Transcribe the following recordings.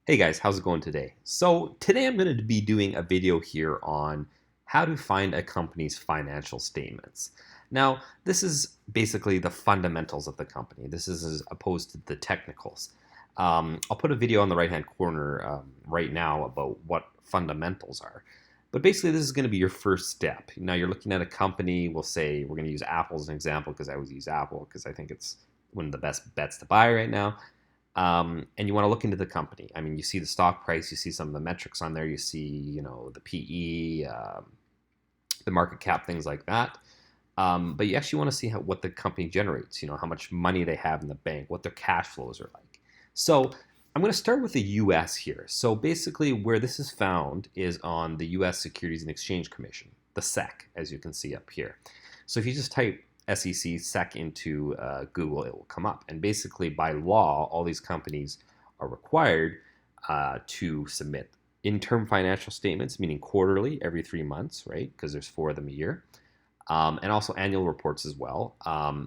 Hey guys, how's it going today? So today I'm going to be doing a video here on how to find a company's financial statements. Now, this is basically the fundamentals of the company. This is as opposed to the technicals. I'll put a video on the right-hand corner right now about what fundamentals are. But basically, this is going to be your first step. Now, you're looking at a company. We'll say we're going to use Apple as an example because I always use Apple because I think it's one of the best bets to buy right now. And you want to look into the company. I mean, you see the stock price, you see some of the metrics on there, you see, the PE, the market cap, things like that. But you actually want to see what the company generates, how much money they have in the bank, what their cash flows are like. So I'm going to start with the US here. So basically, where this is found is on the US Securities and Exchange Commission, the SEC, as you can see up here. So if you just type SEC into Google, it will come up. And basically, by law, all these companies are required to submit interim financial statements, meaning quarterly, every 3 months, right? Because there's 4 of them a year. And also annual reports as well.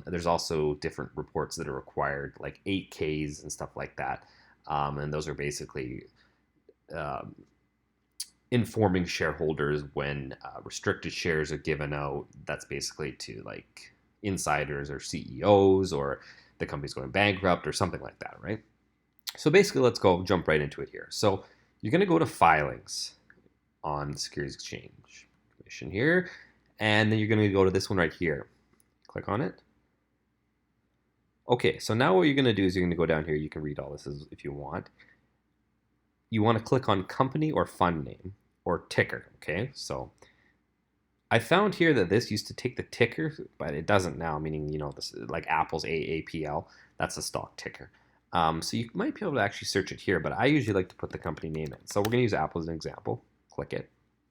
There's also different reports that are required, like 8Ks and stuff like that. And those are basically informing shareholders when restricted shares are given out. That's basically to like insiders or CEOs, or the company's going bankrupt or something like that, right? So basically, let's jump right into it here. So you're going to go to Filings on the Securities Exchange Commission here, and then you're going to go to this one right here. Click on it. Okay, so now what you're going to do is you're going to go down here. You can read all this if you want. You want to click on company or fund name or ticker, okay? So I found here that this used to take the ticker, but it doesn't now, meaning, this like Apple's AAPL, that's a stock ticker. So you might be able to actually search it here, but I usually like to put the company name in. So we're going to use Apple as an example. Click it,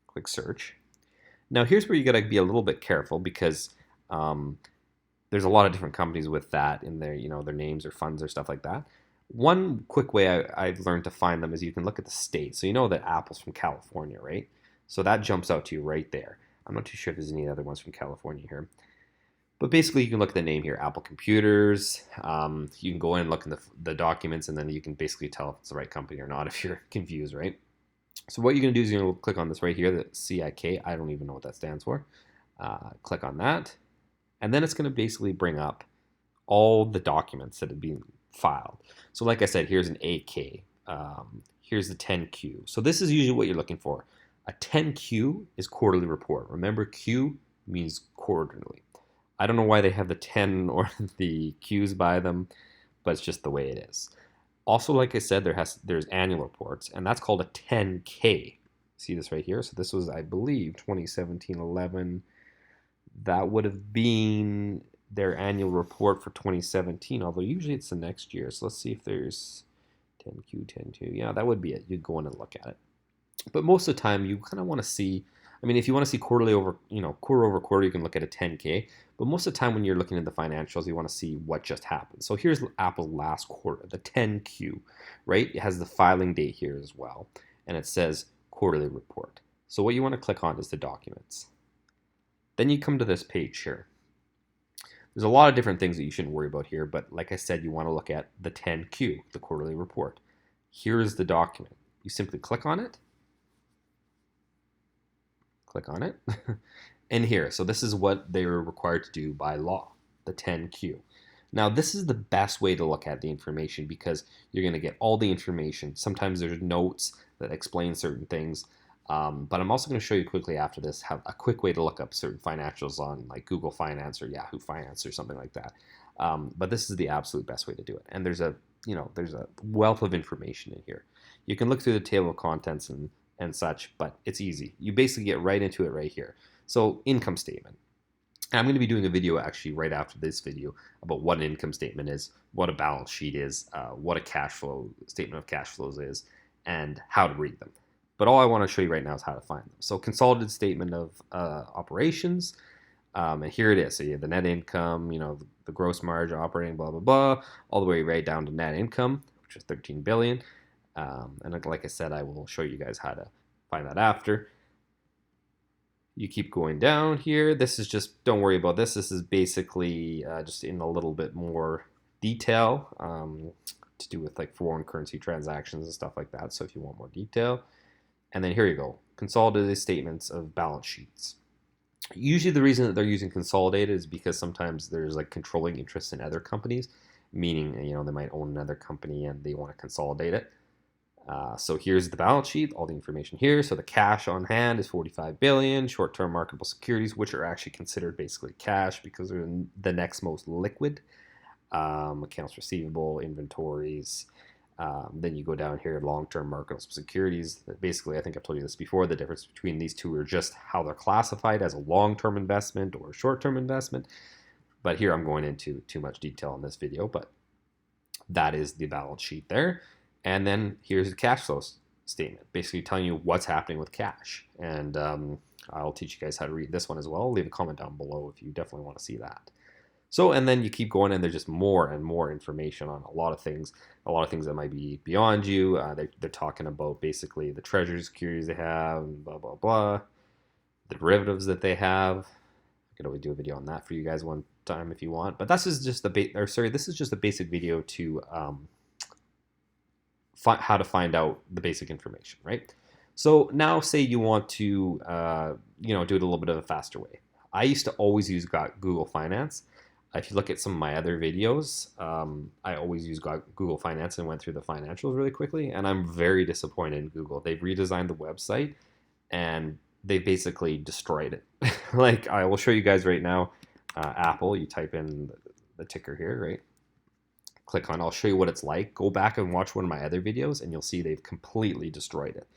click search. Now here's where you got to be a little bit careful because there's a lot of different companies with that in their, their names or funds or stuff like that. One quick way I've learned to find them is you can look at the state. So you know that Apple's from California, right? So that jumps out to you right there. I'm not too sure if there's any other ones from California here. But basically, you can look at the name here, Apple Computers. You can go in and look in the documents, and then you can basically tell if it's the right company or not if you're confused, right? So what you're going to do is you're going to click on this right here, the CIK. I don't even know what that stands for. Click on that. And then it's going to basically bring up all the documents that have been filed. So like I said, here's an 8K. Here's the 10Q. So this is usually what you're looking for. A 10Q is quarterly report. Remember, Q means quarterly. I don't know why they have the 10 or the Qs by them, but it's just the way it is. Also, like I said, there's annual reports, and that's called a 10K. See this right here? So this was, I believe, 2017-11. That would have been their annual report for 2017, although usually it's the next year. So let's see if there's 10Q, 10Q. Yeah, that would be it. You'd go in and look at it. But most of the time, you kind of want to see, if you want to see quarter over quarter, you can look at a 10K. But most of the time when you're looking at the financials, you want to see what just happened. So here's Apple's last quarter, the 10Q, right? It has the filing date here as well. And it says quarterly report. So what you want to click on is the documents. Then you come to this page here. There's a lot of different things that you shouldn't worry about here. But like I said, you want to look at the 10Q, the quarterly report. Here's the document. You simply click on it. Click on it. And here, so this is what they were required to do by law, the 10Q. Now, this is the best way to look at the information because you're going to get all the information. Sometimes there's notes that explain certain things. But I'm also going to show you quickly after this how a quick way to look up certain financials on like Google Finance or Yahoo Finance or something like that. But this is the absolute best way to do it. And there's a wealth of information in here. You can look through the table of contents and such, but it's easy. You basically get right into it right here. So income statement. And I'm going to be doing a video actually right after this video about what an income statement is, what a balance sheet is, what a statement of cash flows is, and how to read them. But all I want to show you right now is how to find them. So consolidated statement of operations, and here it is. So you have the net income, the gross margin, operating, blah, blah, blah, all the way right down to net income, which is 13 billion. And like I said, I will show you guys how to find that after. You keep going down here. This is just, don't worry about this. This is basically just in a little bit more detail. to do with like foreign currency transactions and stuff like that. So if you want more detail, and then here you go, consolidated statements of balance sheets. Usually the reason that they're using consolidated is because sometimes there's like controlling interests in other companies, meaning they might own another company and they want to consolidate it. So here's the balance sheet, all the information here. So the cash on hand is 45 billion, short-term marketable securities, which are actually considered basically cash because they're the next most liquid. Accounts receivable, inventories. Then you go down here, long-term marketable securities. Basically, I think I've told you this before, the difference between these two are just how they're classified as a long-term investment or a short-term investment. But here I'm going into too much detail in this video, but that is the balance sheet there. And then here's the cash flow statement, basically telling you what's happening with cash. And I'll teach you guys how to read this one as well. Leave a comment down below if you definitely want to see that. So, and then you keep going and there's just more and more information on a lot of things that might be beyond you. They're talking about basically the treasury securities they have, and blah, blah, blah, the derivatives that they have. I could always do a video on that for you guys one time if you want, but this is just this is just a basic video to how to find out the basic information, right? So now say you want to, do it a little bit of a faster way. I used to always use Google Finance. If you look at some of my other videos, I always use Google Finance and went through the financials really quickly, and I'm very disappointed in Google. They've redesigned the website, and they basically destroyed it. Like, I will show you guys right now, Apple, you type in the ticker here, right? Click on, I'll show you what it's like. Go back and watch one of my other videos, and you'll see they've completely destroyed it.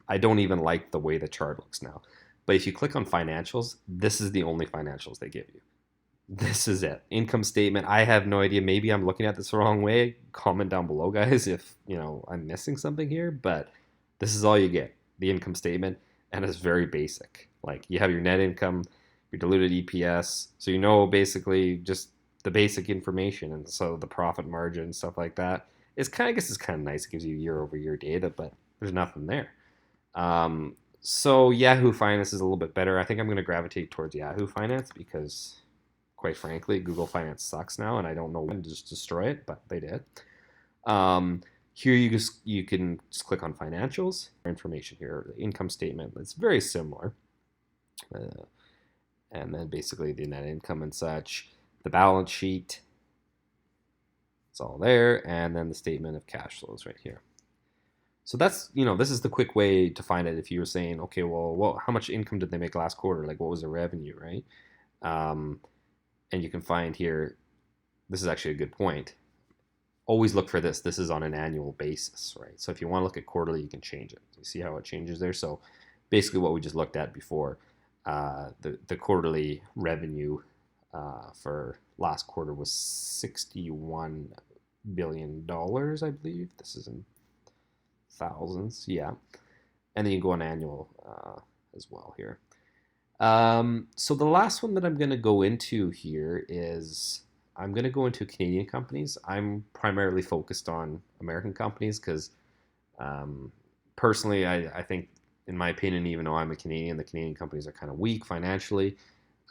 I don't even like the way the chart looks now. But if you click on financials, this is the only financials they give you. This is it. Income statement. I have no idea. Maybe I'm looking at this the wrong way. Comment down below, guys, if I'm missing something here. But this is all you get. The income statement, and it's very basic. Like, you have your net income, your diluted EPS. So basically just the basic information, and so the profit margin, stuff like that. I guess it's kind of nice. It gives you year-over-year data, but there's nothing there. So Yahoo Finance is a little bit better. I think I'm going to gravitate towards Yahoo Finance because, quite frankly, Google Finance sucks now, and I don't know when to just destroy it, but they did. Here you can just click on financials. Information here, the income statement. It's very similar. And then basically the net income and such. The balance sheet. It's all there. And then the statement of cash flows right here. So that's, this is the quick way to find it if you were saying, okay, well, how much income did they make last quarter? Like, what was the revenue, right? And you can find here, this is actually a good point. Always look for this. This is on an annual basis, right? So if you want to look at quarterly, you can change it. You see how it changes there? So basically what we just looked at before, the quarterly revenue for last quarter was $61 billion, I believe. This is in thousands, yeah. And then you go on annual as well here. So the last one that I'm going to go into here is I'm going to go into Canadian companies. I'm primarily focused on American companies because personally, I think, in my opinion, even though I'm a Canadian, the Canadian companies are kind of weak financially.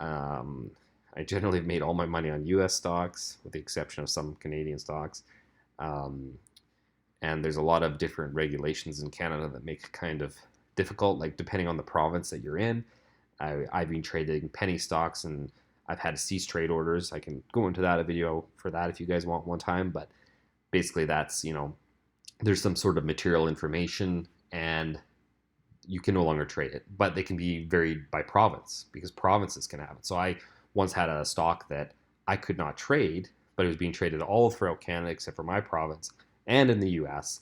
I generally have made all my money on U.S. stocks, with the exception of some Canadian stocks. And there's a lot of different regulations in Canada that make it kind of difficult, like depending on the province that you're in. I've been trading penny stocks, and I've had to cease trade orders. I can go into that, a video for that if you guys want one time. But basically that's, there's some sort of material information, and you can no longer trade it. But they can be varied by province, because provinces can have it. So I once had a stock that I could not trade, but it was being traded all throughout Canada except for my province and in the US.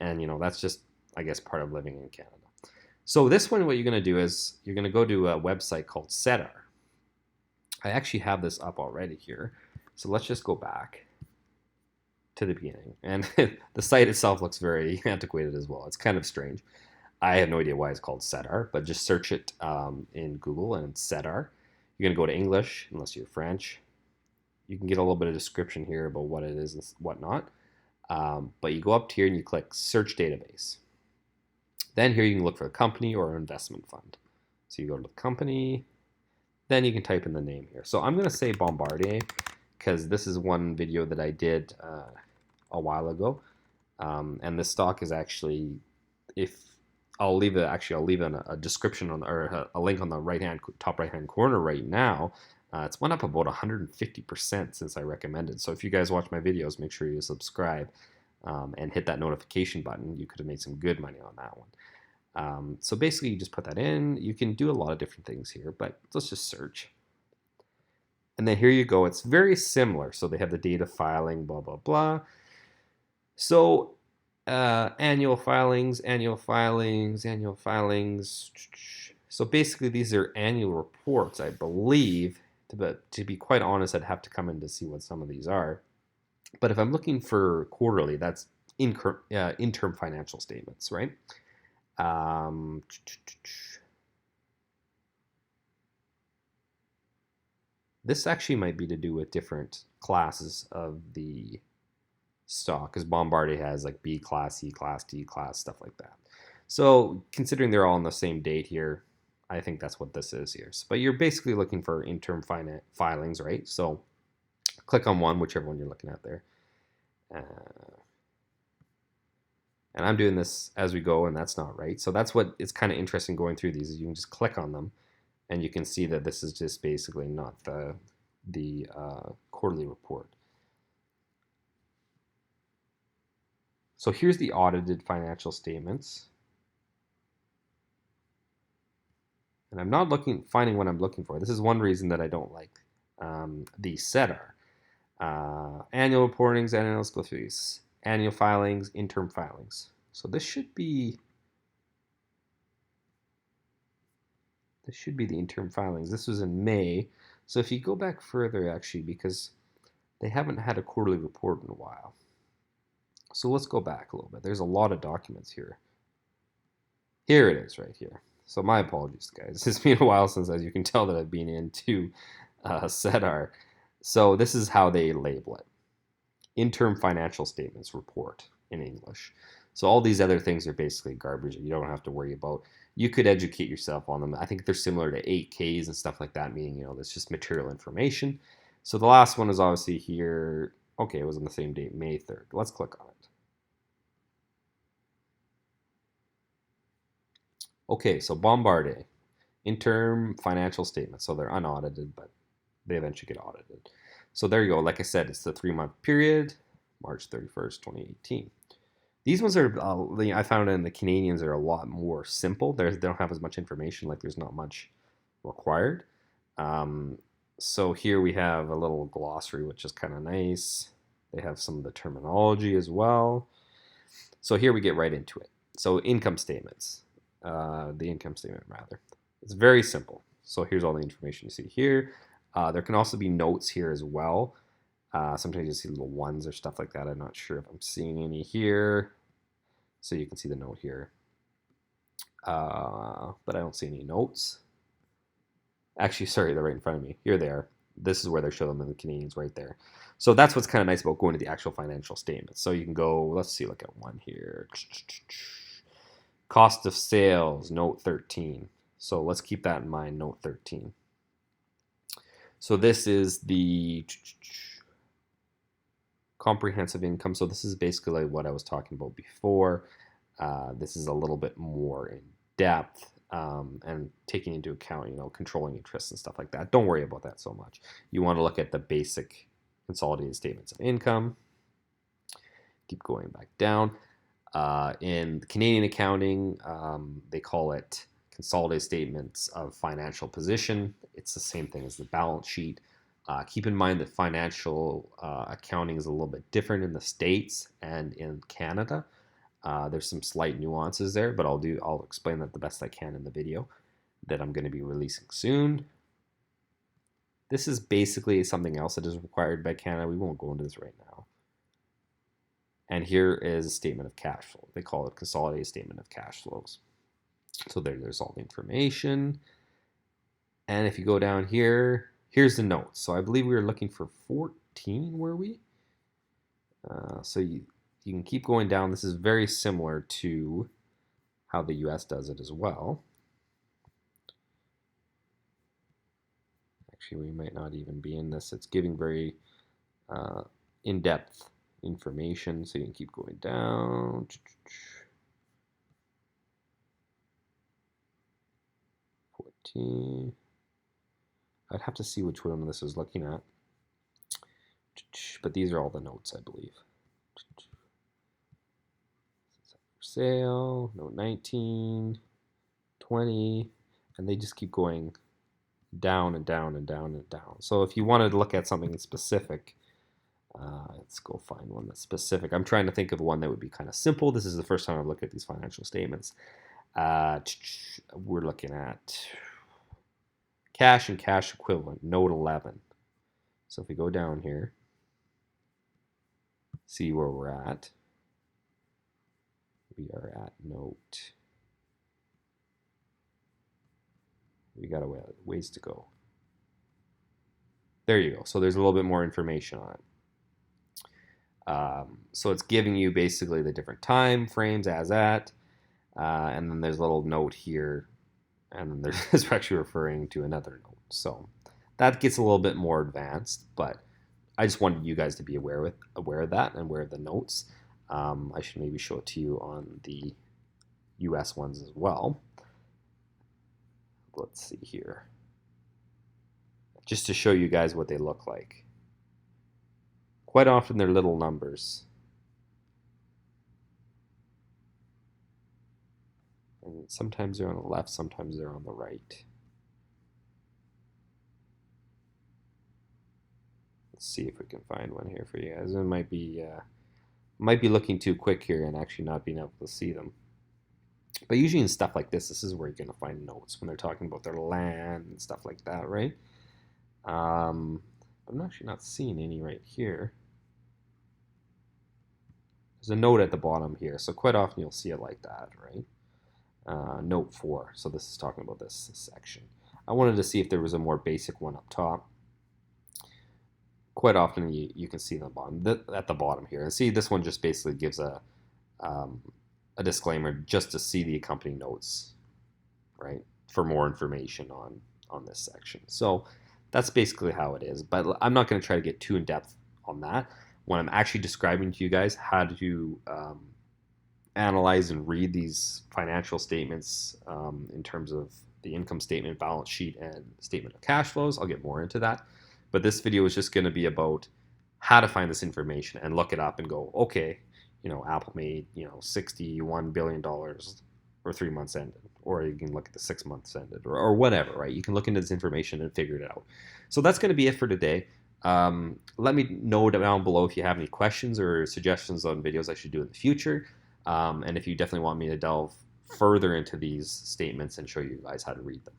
And, that's just, I guess, part of living in Canada. So this one, what you're going to do is you're going to go to a website called Sedar. I actually have this up already here. So let's just go back to the beginning. And the site itself looks very antiquated as well. It's kind of strange. I have no idea why it's called Sedar, but just search it in Google and it's Sedar. You're going to go to English, unless you're French. You can get a little bit of description here about what it is and whatnot. But you go up here and you click Search Database. Then here you can look for a company or an investment fund. So you go to the company, then you can type in the name here. So I'm going to say Bombardier because this is one video that I did a while ago. And this stock is actually, if I'll leave a description or a link on the top right hand corner right now. It's went up about 150% since I recommended. So if you guys watch my videos, make sure you subscribe and hit that notification button. You could have made some good money on that one. So basically, you just put that in. You can do a lot of different things here, but let's just search. And then here you go. It's very similar. So they have the date of filing, blah, blah, blah. So annual filings, annual filings, annual filings. So basically, these are annual reports, I believe. But to be quite honest, I'd have to come in to see what some of these are. But if I'm looking for quarterly, that's interim financial statements, right? This actually might be to do with different classes of the stock, because Bombardier has like B class, C class, D class, stuff like that. So considering they're all on the same date here, I think that's what this is here. But you're basically looking for interim filings, right? So click on one, whichever one you're looking at there. And I'm doing this as we go, and that's not right. So that's what it's kind of interesting going through these, is you can just click on them, and you can see that this is just basically not the quarterly report. So here's the audited financial statements. And I'm not finding what I'm looking for. This is one reason that I don't like the SEDAR. Annual reportings, and let's go through these. Annual filings, interim filings. So this should be the interim filings. This was in May. So if you go back further, actually, because they haven't had a quarterly report in a while. So let's go back a little bit. There's a lot of documents here. Here it is right here. So my apologies, guys. It's been a while since, as you can tell, that I've been into SEDAR. So this is how they label it. Interim financial statements report in English. So all these other things are basically garbage that you don't have to worry about. You could educate yourself on them. I think they're similar to 8Ks and stuff like that, meaning, that's just material information. So the last one is obviously here. Okay, it was on the same date, May 3rd. Let's click on it. Okay, so Bombardier, interim financial statements. So they're unaudited, but they eventually get audited. So there you go. Like I said, it's the 3-month period, March 31st, 2018. These ones are, I found in the Canadians are a lot more simple. They don't have as much information, like there's not much required. So here we have a little glossary, which is kind of nice. They have some of the terminology as well. So here we get right into it. So income statements, the income statement rather. It's very simple. So here's all the information you see here. There can also be notes here as well. Sometimes you see little ones or stuff like that. I'm not sure if I'm seeing any here. So you can see the note here. But I don't see any notes. Actually, sorry, they're right in front of me. Here they are. This is where they show them in the Canadians right there. So that's what's kind of nice about going to the actual financial statements. So you can go, let's see, look at one here. Cost of sales, note 13. So let's keep that in mind, note 13. So this is the comprehensive income. So this is basically like what I was talking about before. This is a little bit more in depth and taking into account, controlling interests and stuff like that. Don't worry about that so much. You want to look at the basic consolidated statements of income. Keep going back down. In Canadian accounting, they call it consolidated statements of financial position. It's the same thing as the balance sheet. Keep in mind that financial accounting is a little bit different in the States and in Canada. There's some slight nuances there, but I'll explain that the best I can in the video that I'm going to be releasing soon. This is basically something else that is required by Canada. We won't go into this right now. And here is a statement of cash flow. They call it consolidated statement of cash flows. So there's all the information. And if you go down here, here's the notes. So I believe we were looking for 14, were we? So you can keep going down. This is very similar to how the US does it as well. Actually, we might not even be in this. It's giving very in-depth, information, so you can keep going down. 14. I'd have to see which one this is looking at. But these are all the notes, I believe. For sale, note 19, 20, and they just keep going down and down and down and down. So if you wanted to look at something specific, let's go find one that's specific. I'm trying to think of one that would be kind of simple. This is the first time I've looked at these financial statements. We're looking at cash and cash equivalent, note 11. So if we go down here, see where we're at. We are at note. We got a ways to go. There you go. So there's a little bit more information on it. So it's giving you basically the different time frames as at, and then there's a little note here, and then there's actually referring to another note. So that gets a little bit more advanced, but I just wanted you guys to be aware of that and aware of the notes. I should maybe show it to you on the US ones as well. Let's see here. Just to show you guys what they look like. Quite often they're little numbers. And sometimes they're on the left, sometimes they're on the right. Let's see if we can find one here for you guys. It might be looking too quick here and actually not being able to see them. But usually in stuff like this is where you're going to find notes when they're talking about their land and stuff like that, right? I'm actually not seeing any right here. There's a note at the bottom here, so quite often you'll see it like that, right? Note 4, so this is talking about this section. I wanted to see if there was a more basic one up top. Quite often you can see them at the bottom here. And see, this one just basically gives a disclaimer just to see the accompanying notes, right, for more information on this section. So that's basically how it is. But I'm not going to try to get too in-depth on that. When I'm actually describing to you guys how to analyze and read these financial statements in terms of the income statement, balance sheet, and statement of cash flows, I'll get more into that. But this video is just going to be about how to find this information and look it up and go, okay, Apple made, $61 billion or 3 months ended, or you can look at the 6 months ended, or whatever, right? You can look into this information and figure it out. So that's going to be it for today. Let me know down below if you have any questions or suggestions on videos I should do in the future. And if you definitely want me to delve further into these statements and show you guys how to read them.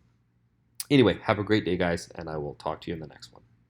Anyway, have a great day, guys, and I will talk to you in the next one.